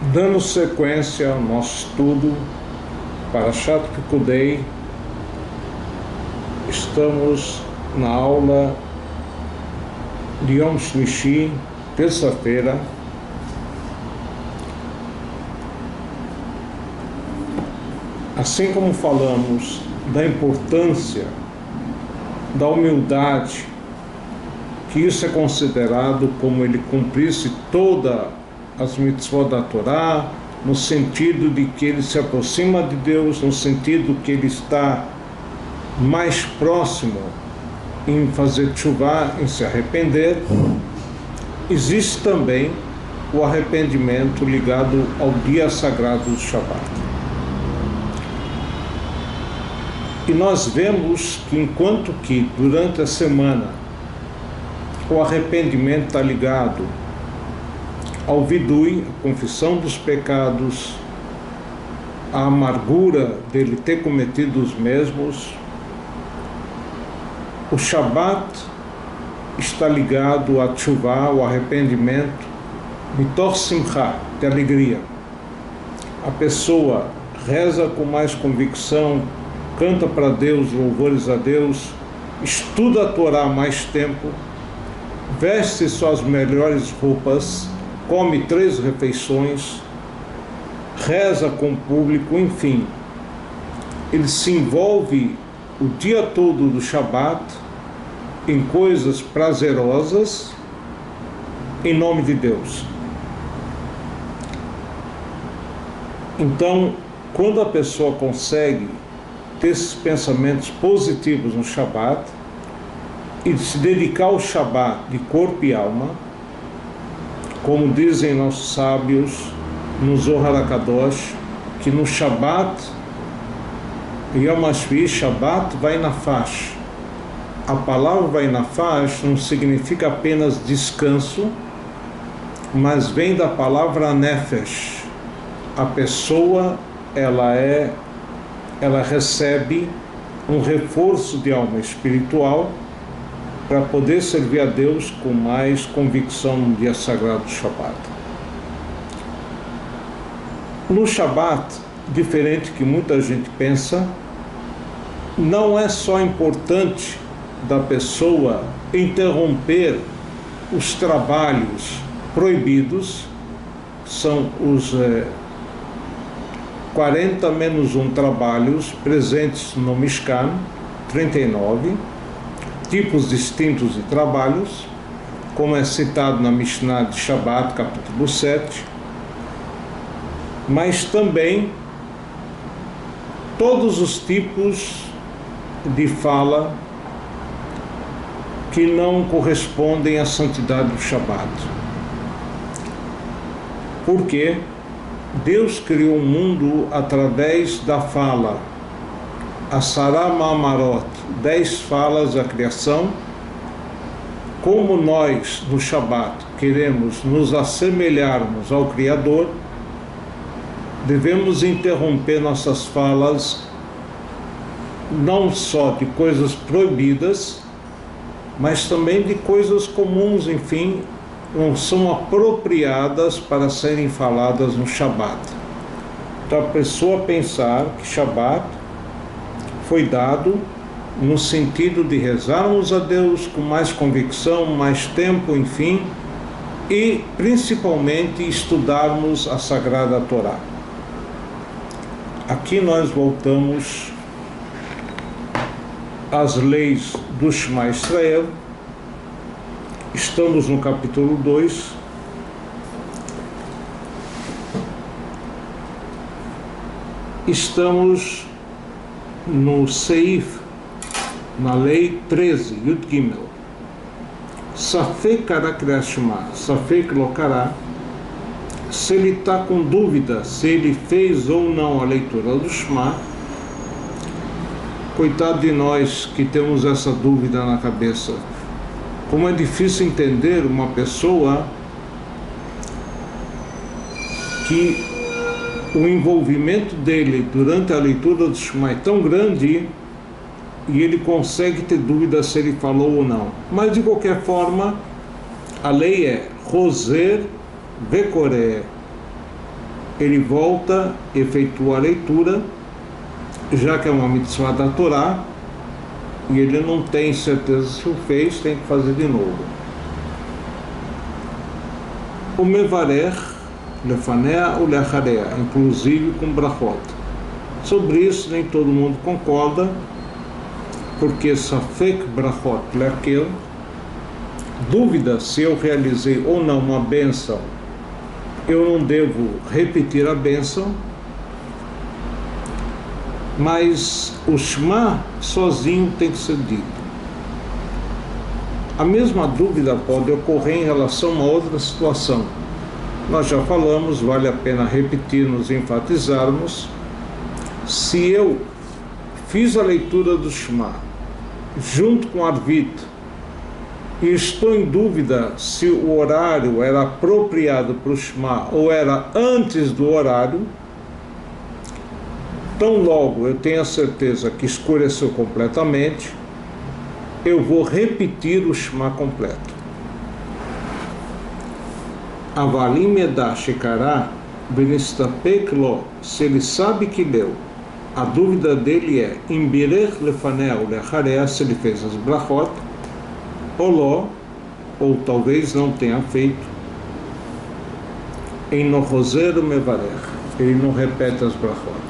Dando sequência ao nosso estudo Parashat Pekudei, estamos na aula de Yom Shlishi, terça-feira, assim como falamos da importância da humildade, que isso é considerado como ele cumprisse todas as mitzvot da Torá, no sentido de que ele se aproxima de Deus, no sentido que ele está mais próximo em fazer tchuvá, em se arrepender. Existe também o arrependimento ligado ao dia sagrado do Shabat. E nós vemos que enquanto que durante a semana o arrependimento está ligado ao vidui, a confissão dos pecados, a amargura dele ter cometido os mesmos, o Shabat está ligado a tchuvá, o arrependimento, mitor simcha, de alegria. A pessoa reza com mais convicção, canta para Deus, louvores a Deus, estuda a Torá mais tempo, veste suas melhores roupas, come 3 refeições, reza com o público, enfim. Ele se envolve o dia todo do Shabat em coisas prazerosas em nome de Deus. Então, quando a pessoa consegue ter esses pensamentos positivos no Shabat e se dedicar ao Shabat de corpo e alma, como dizem nossos sábios no Zohar HaKadosh, que no Shabat, Yom HaShvi, Shabat vai nafash. A palavra vai nafash não significa apenas descanso, mas vem da palavra nefesh. A pessoa, ela recebe um reforço de alma espiritual para poder servir a Deus com mais convicção no dia sagrado do Shabat. No Shabat, diferente que muita gente pensa, não é só importante da pessoa interromper os trabalhos proibidos, são os 40 menos 1 trabalhos presentes no Mishkan, 39, tipos distintos de trabalhos, como é citado na Mishnah de Shabat, capítulo 7, mas também todos os tipos de fala que não correspondem à santidade do Shabat. Porque Deus criou o mundo através da fala, Asara Ma'amarot, 10 falas da criação. Como nós, no Shabat, queremos nos assemelharmos ao Criador, devemos interromper nossas falas, não só de coisas proibidas, mas também de coisas comuns, enfim, não são apropriadas para serem faladas no Shabat. Então a pessoa pensar que Shabat foi dado no sentido de rezarmos a Deus com mais convicção, mais tempo, enfim, e principalmente estudarmos a Sagrada Torá. Aqui nós voltamos às leis do Shema Israel. Estamos no capítulo 2. Estamos no Seif, na lei 13, Yud Gimel. Safek Kara Kriyat Shema, Safek Lo Kara. Se ele está com dúvida se ele fez ou não a leitura do Shema, coitado de nós que temos essa dúvida na cabeça. Como é difícil entender uma pessoa que o envolvimento dele durante a leitura do Shema é tão grande e ele consegue ter dúvida se ele falou ou não. Mas de qualquer forma, a lei é Roser Vekoré. ele volta, efetua a leitura, já que é uma mitzvah da Torá, e ele não tem certeza se o fez, tem que fazer de novo. O mevarer, lefanea ou lecharea, inclusive com brachot. Sobre isso nem todo mundo concorda, porque safek brachot lekel, dúvida se eu realizei ou não uma bênção, eu não devo repetir a bênção, mas o Shema sozinho tem que ser dito. A mesma dúvida pode ocorrer em relação a uma outra situação. Nós já falamos, vale a pena repetirmos e enfatizarmos, se eu fiz a leitura do Shema junto com Arvit e estou em dúvida se o horário era apropriado para o Shema ou era antes do horário, tão logo eu tenho a certeza que escureceu completamente, eu vou repetir o Shema completo. Avalim edá shekará benistapek lo, se ele sabe que leu, a dúvida dele é imbirech lefanel lecharea, se ele fez as brachot, ou talvez não tenha feito, em nohozer mevarech, ele não repete as brachot.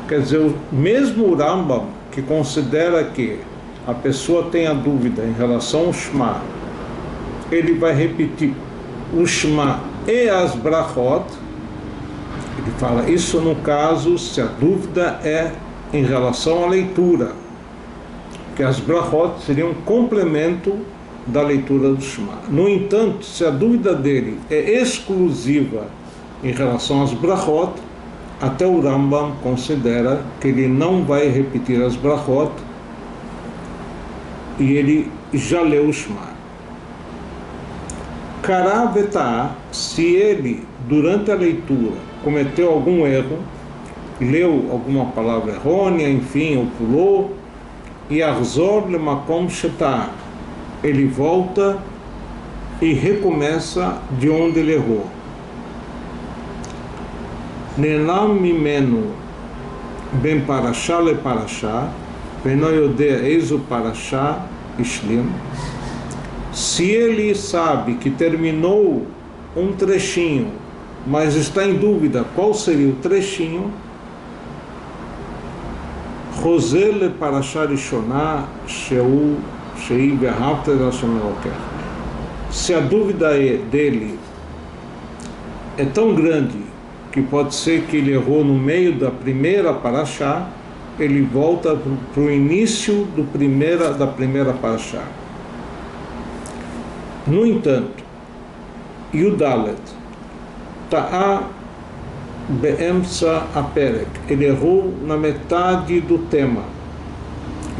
Quer dizer, mesmo o Rambam, que considera que a pessoa tem a dúvida em relação ao Shema, ele vai repetir o Shema e as brachot. Ele fala isso no caso se a dúvida é em relação à leitura, que as brachot seriam um complemento da leitura do Shema. No entanto, se a dúvida dele é exclusiva em relação às brachot, até o Rambam considera que ele não vai repetir as brachot e ele já leu o Shema. Kará betá, se ele, durante a leitura, cometeu algum erro, leu alguma palavra errônea, enfim, ou pulou, e arzor lemakom shetá, ele volta e recomeça de onde ele errou. Nenam mimenu ben parashá le parashá, veno yodea eizo parashá ishlim. Se ele sabe que terminou um trechinho, mas está em dúvida qual seria o trechinho, Rosé le parashá rishoná sheu shei ve'ahavta et Hashem elokecha. Se a dúvida dele é tão grande que pode ser que ele errou no meio da primeira parashá, ele volta para o início da primeira parashá. No entanto, Yudalet, Ta'a be'emtza aperek, ele errou na metade do tema.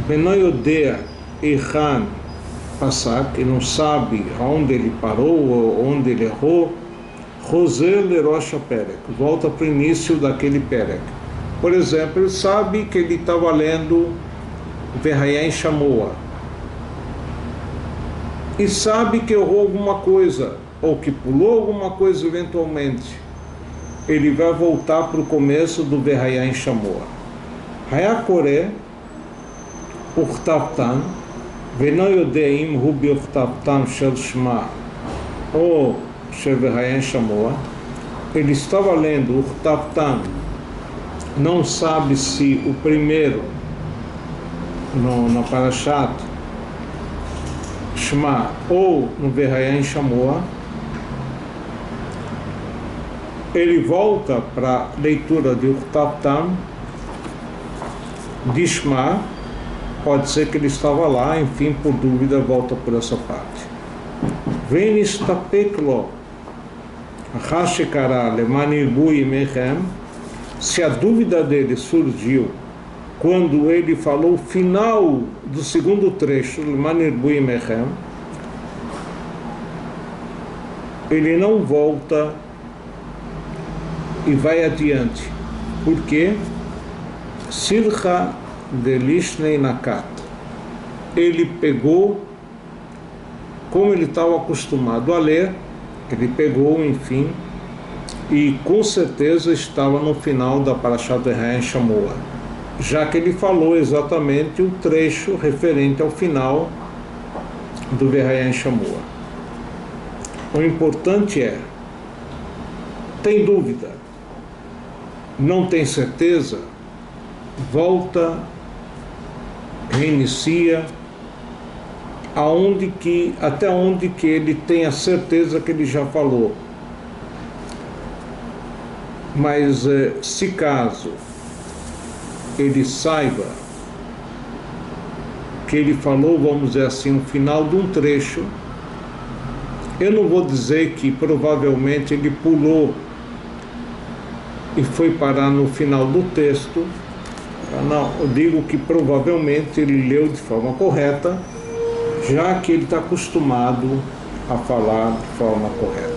Benoyodea Eihan Passak, ele não sabe aonde ele parou ou onde ele errou. Rosé lerosh aperek, volta para o início daquele perek. Por exemplo, ele sabe que ele estava lendo Verhayen Shamoa e sabe que errou alguma coisa ou que pulou alguma coisa eventualmente. Ele vai voltar para o começo do Verhayen Shamoa. Hayakore Uchtavtan Veno Yodeim Hubi Uchtavtan Shel Shema ou Shel Verhayen Shamoa. Ele estava lendo Uchtavtan, não sabe se o primeiro na Parashat Shema ou no Verhayen Shamoa. Ele volta para a leitura de Uchtavtan de Shema, pode ser que ele estava lá, enfim, por dúvida volta por essa parte. Venistapek lo Hashekara lemanirbu mechem, se a dúvida dele surgiu quando ele falou o final do segundo trecho, lemanirbu mechem, ele não volta e vai adiante. Por quê? Sircha delishnei nakat, ele pegou, como ele estava acostumado a ler, ele pegou, enfim, e com certeza estava no final da Parashat Vayhayan Shamua, já que ele falou exatamente o trecho referente ao final do Vayhayan Shamua. O importante é, tem dúvida, não tem certeza, volta, reinicia, até onde que ele tem a certeza que ele já falou. Mas se caso ele saiba que ele falou, vamos dizer assim, o final de um trecho, eu não vou dizer que provavelmente ele pulou e foi parar no final do texto, não, eu digo que provavelmente ele leu de forma correta, já que ele está acostumado a falar de forma correta.